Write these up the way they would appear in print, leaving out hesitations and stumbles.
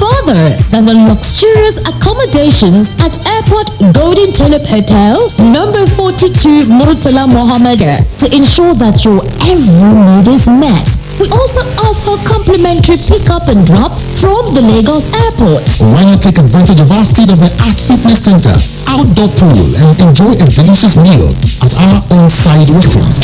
further than the luxurious accommodations at Airport Golden Tulip Hotel, number 42 Murtala Mohammed, to ensure that your every need is met. We also offer complimentary pickup and drop from the Lagos Airport. Why not take advantage of our state-of-the-art fitness center, outdoor pool, and enjoy a delicious meal at our on-site restaurant?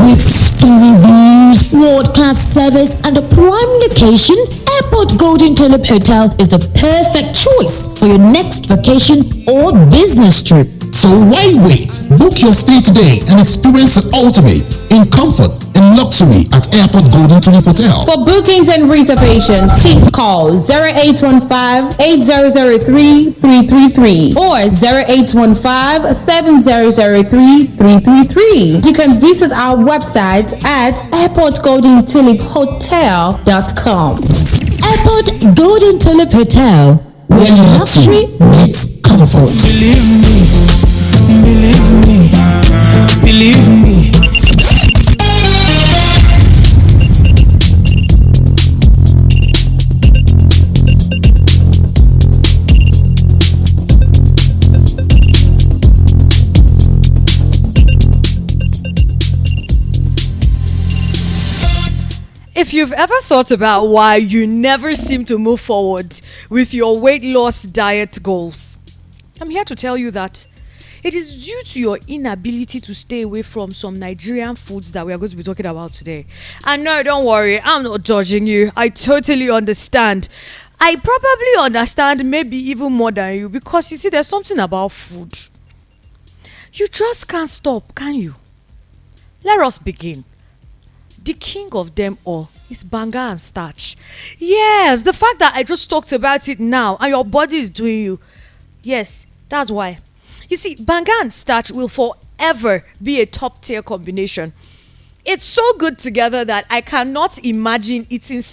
With stunning views, world-class service, and a prime location, Airport Golden Tulip Hotel is the perfect choice for your next vacation or business trip. So why wait? Book your stay today and experience the ultimate in comfort and luxury at Airport Golden Tulip Hotel. For bookings and reservations, please call 0815-8003-333 or 0815-7003-333. You can visit our website at airportgoldentuliphotel.com. Airport Golden Tulip Hotel, where luxury meets comfort. Believe me, believe me, believe me. If you've ever thought about why you never seem to move forward with your weight loss diet goals, I'm here to tell you that it is due to your inability to stay away from some Nigerian foods that we are going to be talking about today. And no, don't worry, I'm not judging you. I totally understand. I probably understand maybe even more than you, because you see, there's something about food. You just can't stop, can you? Let us begin. The king of them all is banga and starch. Yes, the fact that I just talked about it now and your body is doing you. Yes, that's why. You see, banga and starch will forever be a top tier combination. It's so good together that I cannot imagine eating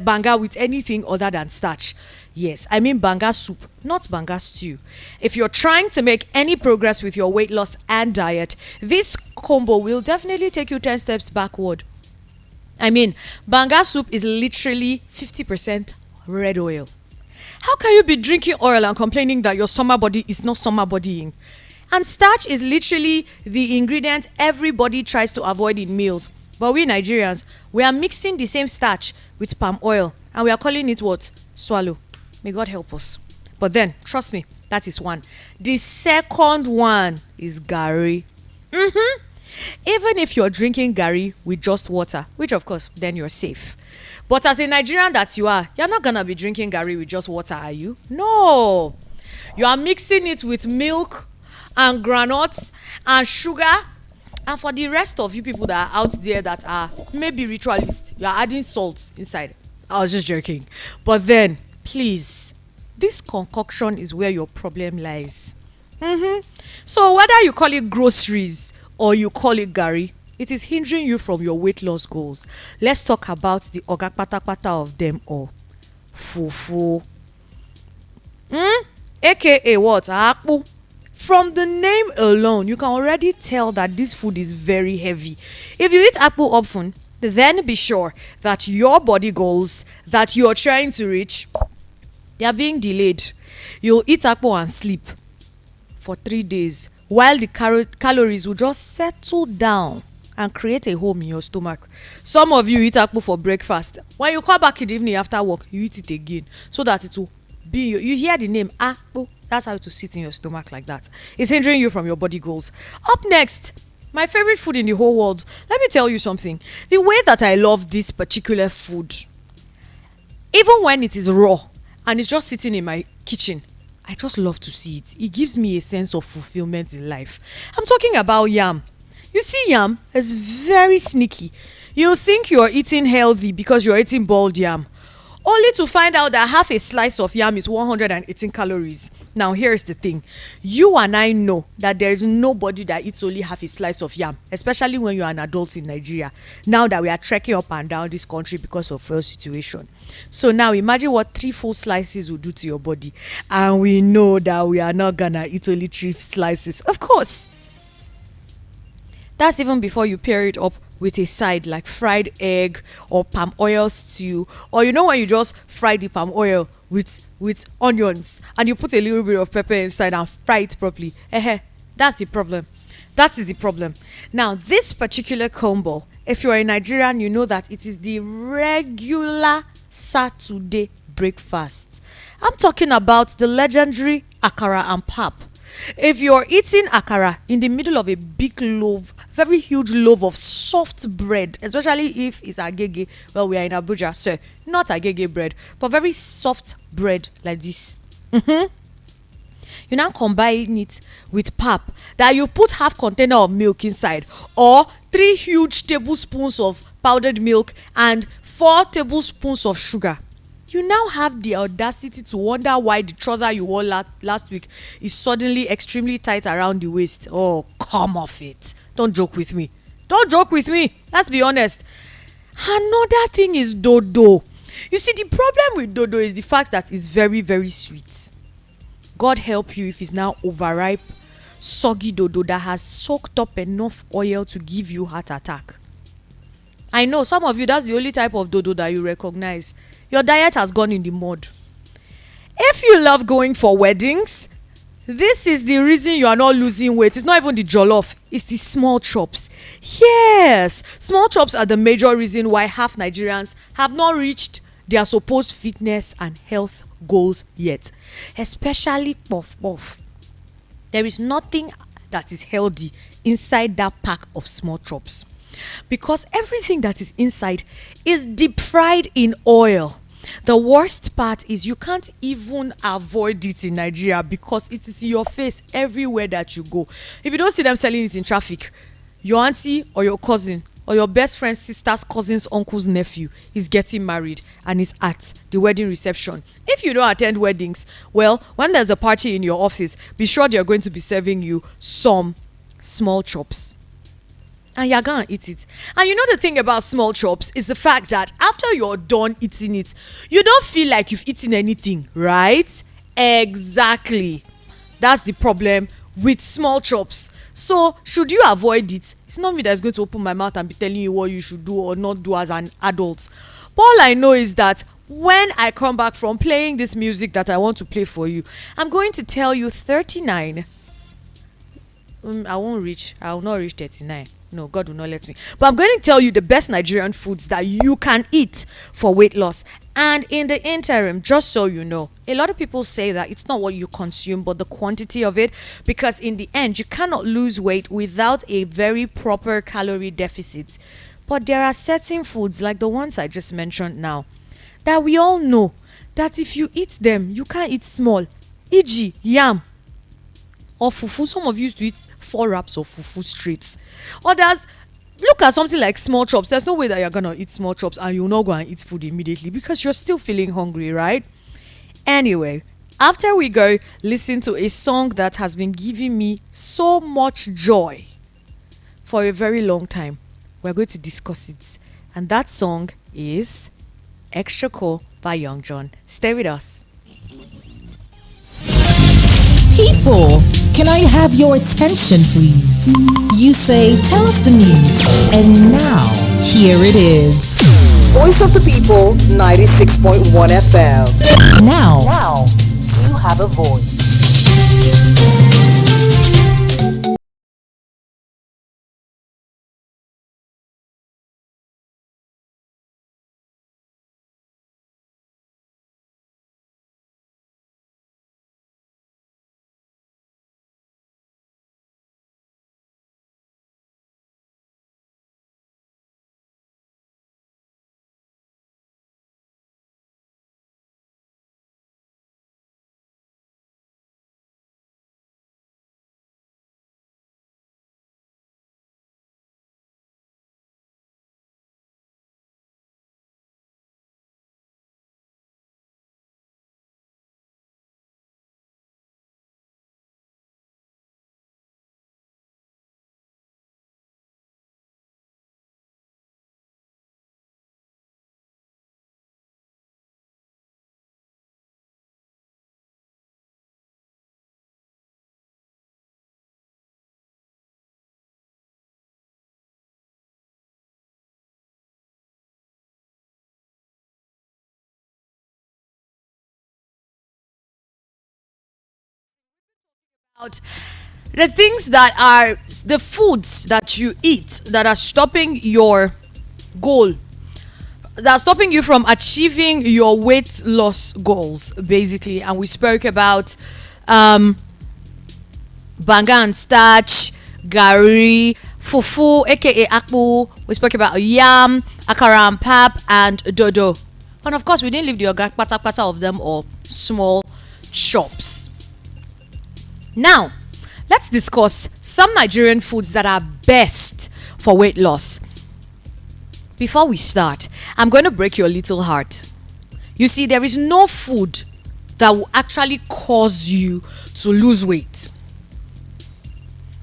banga with anything other than starch. Yes, I mean banga soup, not banga stew. If you're trying to make any progress with your weight loss and diet, this combo will definitely take you 10 steps backward. I mean, banga soup is literally 50% red oil. How can you be drinking oil and complaining that your summer body is not summer bodying? And starch is literally the ingredient everybody tries to avoid in meals. But we Nigerians, we are mixing the same starch with palm oil and we are calling it what? Swallow. May God help us. But then, trust me, that is one. The second one is garri. Even if you're drinking garri with just water, which of course, then you're safe. But as a Nigerian that you are, you're not gonna be drinking garri with just water, are you? No. You are mixing it with milk and granules and sugar. And for the rest of you people that are out there that are maybe ritualists, you are adding salt inside. I was just joking. But then, please, this concoction is where your problem lies. So whether you call it groceries or you call it garri, it is hindering you from your weight loss goals. Let's talk about the oga patapata of them all. Fufu. AKA what? Akpu. From the name alone, you can already tell that this food is very heavy. If you eat akpu often, then be sure that your body goals that you're trying to reach, they are being delayed. You'll eat akpu and sleep for 3 days while the calories will just settle down and create a home in your stomach. Some of you eat akpu for breakfast. When you come back in the evening after work, you eat it again so that it will be, you hear the name akpu. That's how it will sit in your stomach like that. It's hindering you from your body goals. Up next, my favorite food in the whole world. Let me tell you something. The way that I love this particular food, even when it is raw and it's just sitting in my kitchen, I just love to see it. It gives me a sense of fulfillment in life. I'm talking about yam. You see, yam is very sneaky. You think you're eating healthy because you're eating boiled yam, only to find out that half a slice of yam is 118 calories. Now, here's the thing. You and I know that there is nobody that eats only half a slice of yam, especially when you're an adult in Nigeria, now that we are trekking up and down this country because of fuel situation. So now imagine what 3 full slices will do to your body. And we know that we are not gonna eat only 3 slices. Of course. That's even before you pair it up with a side like fried egg or palm oil stew, or you know when you just fry the palm oil with onions and you put a little bit of pepper inside and fry it properly. That's the problem. That is the problem. Now, this particular combo, if you're a Nigerian, you know that it is the regular Saturday breakfast. I'm talking about the legendary akara and pap. If you're eating akara in the middle of a big loaf, very huge loaf of soft bread, especially if it's agege, well, we are in Abuja, so not agege bread, but very soft bread like this. You now combine it with pap that you put half container of milk inside, or 3 huge tablespoons of powdered milk and 4 tablespoons of sugar. You now have the audacity to wonder why the trouser you wore last week is suddenly extremely tight around the waist. Oh, come off it. Don't joke with me. Don't joke with me. Let's be honest. Another thing is dodo. You see, the problem with dodo is the fact that it's very, very sweet. God help you if it's now overripe, soggy dodo that has soaked up enough oil to give you heart attack. I know some of you, that's the only type of dodo that you recognize. Your diet has gone in the mud. If you love going for weddings, this is the reason you are not losing weight. It's not even the jollof, it's the small chops. Yes, small chops are the major reason why half Nigerians have not reached their supposed fitness and health goals yet, especially puff puff. There is nothing that is healthy inside that pack of small chops, because everything that is inside is deep fried in oil. The worst part is you can't even avoid it in Nigeria because it is in your face everywhere that you go. If you don't see them selling it in traffic, your auntie or your cousin or your best friend's sister's cousin's uncle's nephew is getting married and is at the wedding reception. If you don't attend weddings, well, when there's a party in your office, be sure they're going to be serving you some small chops. And you're gonna eat it. And you know the thing about small chops is the fact that after you're done eating it, you don't feel like you've eaten anything, right? Exactly. That's the problem with small chops. So should you avoid it? It's not me that's going to open my mouth and be telling you what you should do or not do as an adult. But all I know is that when I come back from playing this music that I want to play for you, I'm going to tell you 39. I will not reach 39. No, God will not let me. But I'm going to tell you the best Nigerian foods that you can eat for weight loss. And in the interim, just so you know, a lot of people say that it's not what you consume, but the quantity of it. Because in the end, you cannot lose weight without a very proper calorie deficit. But there are certain foods, like the ones I just mentioned now, that we all know that if you eat them, you can't eat small. E.g., yam or fufu. Some of you used to eat 4 wraps of fufu straight. Others, look at something like small chops. There's no way that you're gonna eat small chops and you'll not go and eat food immediately because you're still feeling hungry, right? Anyway, after we go listen to a song that has been giving me so much joy for a very long time, we're going to discuss it. And that song is Extra Cool by Young John. Stay with us. People, can I have your attention, please? You say, tell us the news. And now, here it is. Voice of the People, 96.1 FM. Now, you have a voice. About the things that are the foods that you eat that are stopping your goal, that are stopping you from achieving your weight loss goals, basically. And we spoke about banga and starch, gari, fufu, aka akpu. We spoke about yam, akara and pap, and dodo. And of course, we didn't leave the pata of them or small chops. Now, let's discuss some Nigerian foods that are best for weight loss. Before we start, I'm going to break your little heart. You see, there is no food that will actually cause you to lose weight.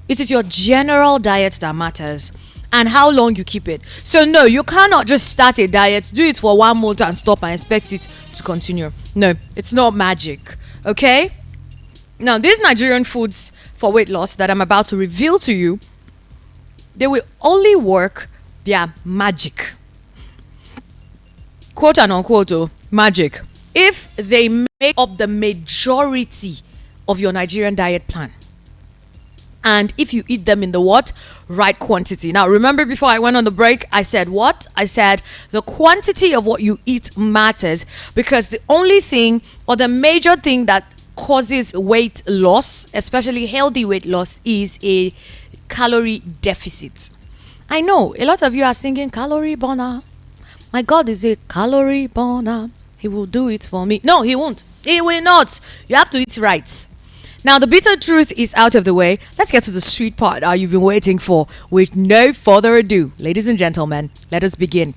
It is your general diet that matters and how long you keep it. So no, you cannot just start a diet, do it for 1 month and stop and expect it to continue. No, it's not magic. Okay? Now, these Nigerian foods for weight loss that I'm about to reveal to you, they will only work. They are magic. Quote and unquote, magic. If they make up the majority of your Nigerian diet plan. And if you eat them in the what? Right quantity. Now, remember before I went on the break, I said what? I said the quantity of what you eat matters, because the only thing or the major thing that causes weight loss, especially healthy weight loss, is a calorie deficit. I know a lot of you are singing calorie burner. My God is a calorie burner. He will do it for me. No, he won't. He will not. You have to eat right. Now, the bitter truth is out of the way. Let's get to the sweet part that you've been waiting for. With no further ado, ladies and gentlemen, let us begin.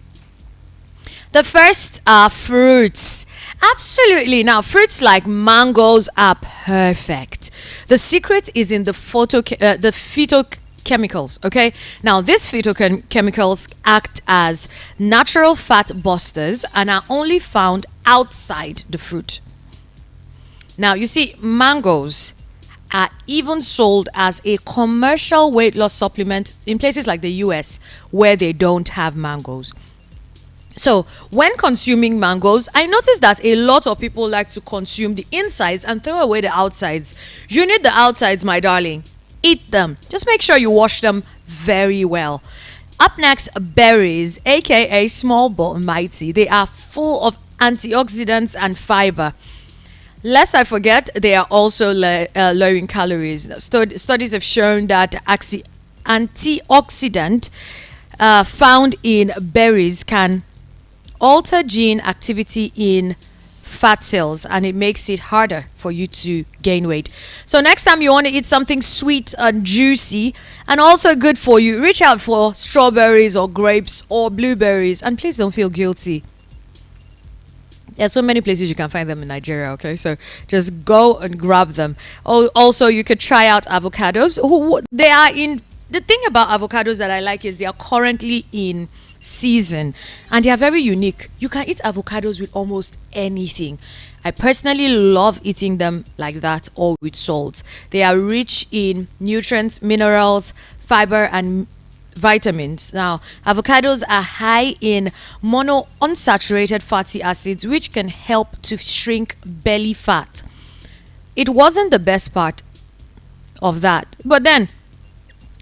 The first are fruits. Absolutely. Now, fruits like mangoes are perfect. The secret is in the phytochemicals. Okay. Now, these phytochemicals act as natural fat busters and are only found outside the fruit. Now, you see, mangoes are even sold as a commercial weight loss supplement in places like the US where they don't have mangoes. So when consuming mangoes, I noticed that a lot of people like to consume the insides and throw away the outsides. You need the outsides, my darling. Eat them. Just make sure you wash them very well. Up next, berries, aka small but mighty. They are full of antioxidants and fiber. Lest I forget, they are also low in calories. Studies have shown that antioxidant found in berries can alter gene activity in fat cells, and it makes it harder for you to gain weight. So next time you want to eat something sweet and juicy and also good for you, reach out for strawberries or grapes or blueberries, and please don't feel guilty. There's so many places you can find them in Nigeria, okay? So just go and grab them. Also, you could try out avocados. They are in... The thing about avocados that I like is they are currently in season and they are very unique. You can eat avocados with almost anything. I personally love eating them like that or with salt. They are rich in nutrients, minerals, fiber, and vitamins. Now, avocados are high in monounsaturated fatty acids, which can help to shrink belly fat. It wasn't the best part of that, but then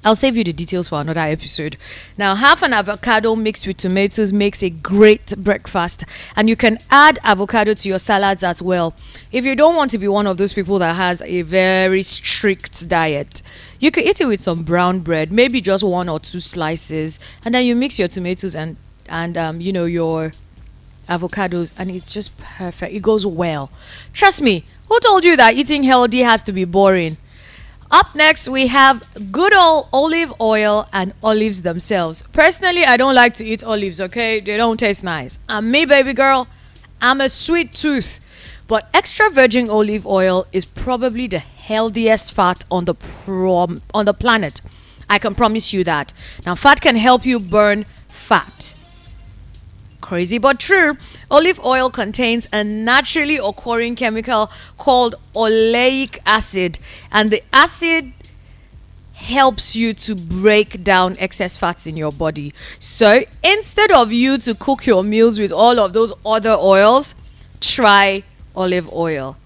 I'll save you the details for another episode. Now, half an avocado mixed with tomatoes makes a great breakfast, and you can add avocado to your salads as well. If you don't want to be one of those people that has a very strict diet, you could eat it with some brown bread, maybe just 1 or 2 slices, and then you mix your tomatoes and your avocados, and it's just perfect. It goes well. Trust me. Who told you that eating healthy has to be boring? Up next, we have good old olive oil and olives themselves. Personally, I don't like to eat olives, okay? They don't taste nice. And me, baby girl, I'm a sweet tooth. But extra virgin olive oil is probably the healthiest fat on the planet. I can promise you that. Now, fat can help you burn fat. Crazy but true. Olive oil contains a naturally occurring chemical called oleic acid, and the acid helps you to break down excess fats in your body. So instead of you to cook your meals with all of those other oils, try olive oil.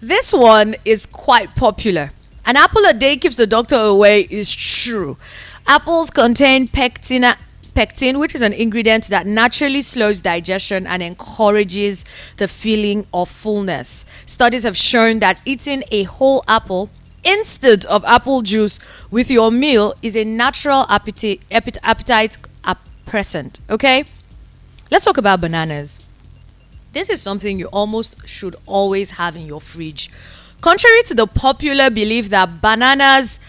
This one is quite popular An apple a day keeps the doctor away is true. Apples contain pectin, which is an ingredient that naturally slows digestion and encourages the feeling of fullness. Studies have shown that eating a whole apple instead of apple juice with your meal is a natural appetite suppressant. Okay, let's talk about bananas. This is something you almost should always have in your fridge. Contrary to the popular belief that bananas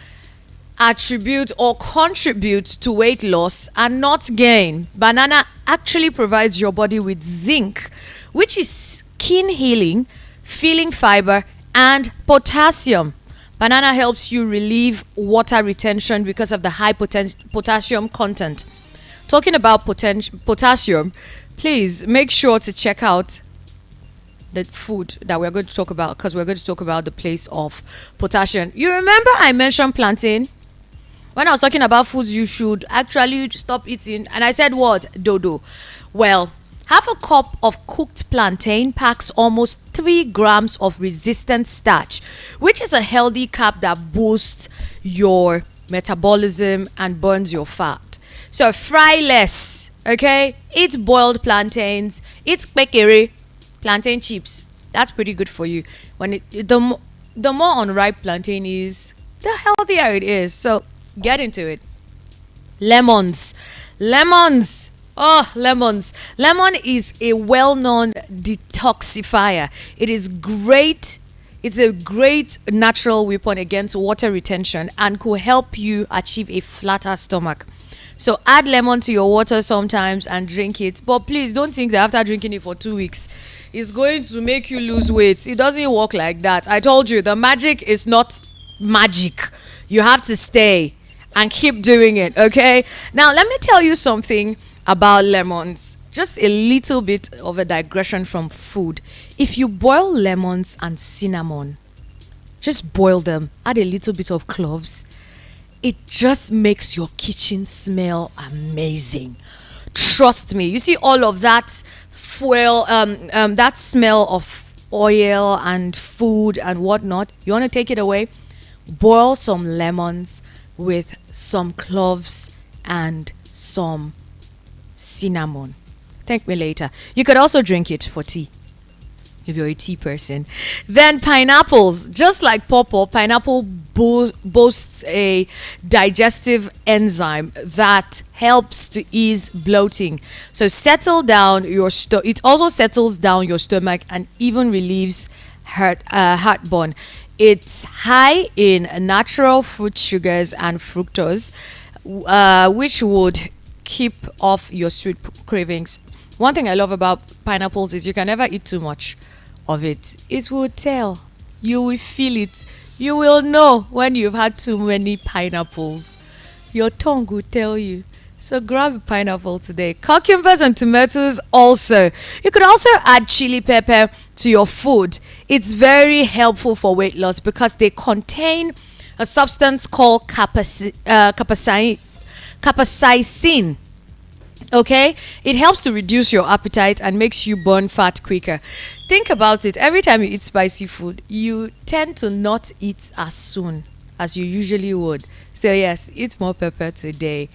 attribute or contribute to weight loss and not gain, banana actually provides your body with zinc, which is skin healing, feeling fiber, and potassium. Banana helps you relieve water retention because of the high potassium content. Talking about potassium, please make sure to check out the food that we're going to talk about, because we're going to talk about the place of potassium. You remember I mentioned plantain when I was talking about foods you should actually stop eating, and I said what? Dodo. Well, half a cup of cooked plantain packs almost 3 grams of resistant starch, which is a healthy carb that boosts your metabolism and burns your fat. So fry less, okay? Eat boiled plantains, eat kpekere, plantain chips. That's pretty good for you. The more unripe plantain is, the healthier it is. So get into it. Lemons. Oh, lemons. Lemon is a well-known detoxifier. It is great. It's a great natural weapon against water retention and could help you achieve a flatter stomach. So add lemon to your water sometimes and drink it. But please don't think that after drinking it for 2 weeks, it's going to make you lose weight. It doesn't work like that. I told you, the magic is not magic. You have to stay and keep doing it, okay? Now, let me tell you something about lemons. Just a little bit of a digression from food. If you boil lemons and cinnamon, just boil them, add a little bit of cloves, it just makes your kitchen smell amazing. Trust me. You see all of that fuel, that smell of oil and food and whatnot. You want to take it away? Boil some lemons with some cloves and some cinnamon. Thank me later. You could also drink it for tea if you're a tea person. Then pineapples, just like pawpaw, pineapple boasts a digestive enzyme that helps to ease bloating. So settle down your it also settles down your stomach and even relieves heartburn. It's high in natural fruit sugars and fructose, which would keep off your sweet cravings. One thing I love about pineapples is you can never eat too much of it. It will tell. You will feel it. You will know when you've had too many pineapples. Your tongue will tell you. So grab a pineapple today. Cucumbers and tomatoes also. You could also add chili pepper to your food. It's very helpful for weight loss because they contain a substance called capsaicin. Okay, it helps to reduce your appetite and makes you burn fat quicker. Think about it. Every time you eat spicy food, you tend to not eat as soon as you usually would. So yes, eat more pepper today.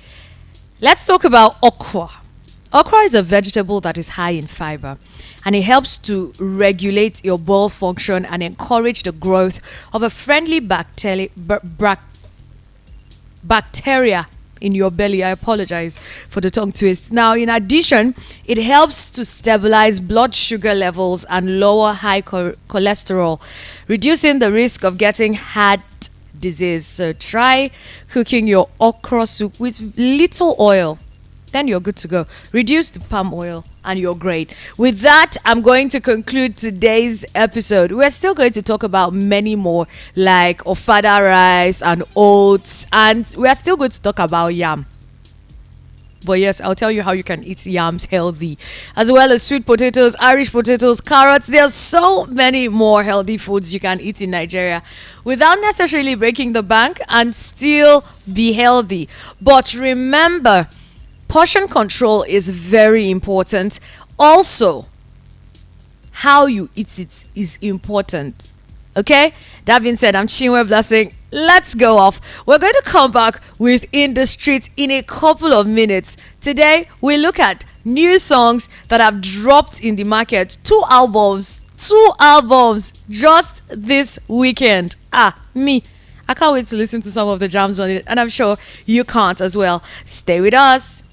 Let's talk about okra. Okra is a vegetable that is high in fiber, and it helps to regulate your bowel function and encourage the growth of a friendly bacteria in your belly. I apologize for the tongue twist. Now, in addition, it helps to stabilize blood sugar levels and lower high cholesterol, reducing the risk of getting heart disease. So try cooking your okra soup with little oil. Then you're good to go. Reduce the palm oil and you're great. With that, I'm going to conclude today's episode. We're still going to talk about many more like ofada rice and oats, and we are still going to talk about yam. But yes, I'll tell you how you can eat yams healthy, as well as sweet potatoes, Irish potatoes, carrots. There's so many more healthy foods you can eat in Nigeria without necessarily breaking the bank and still be healthy. But remember, portion control is very important. Also, how you eat it is important. Okay? That being said, I'm Chinwe Blessing. Let's go off. We're going to come back with In the Streets in a couple of minutes. Today, we look at new songs that have dropped in the market. Two albums just this weekend. Me. I can't wait to listen to some of the jams on it, and I'm sure you can't as well. Stay with us.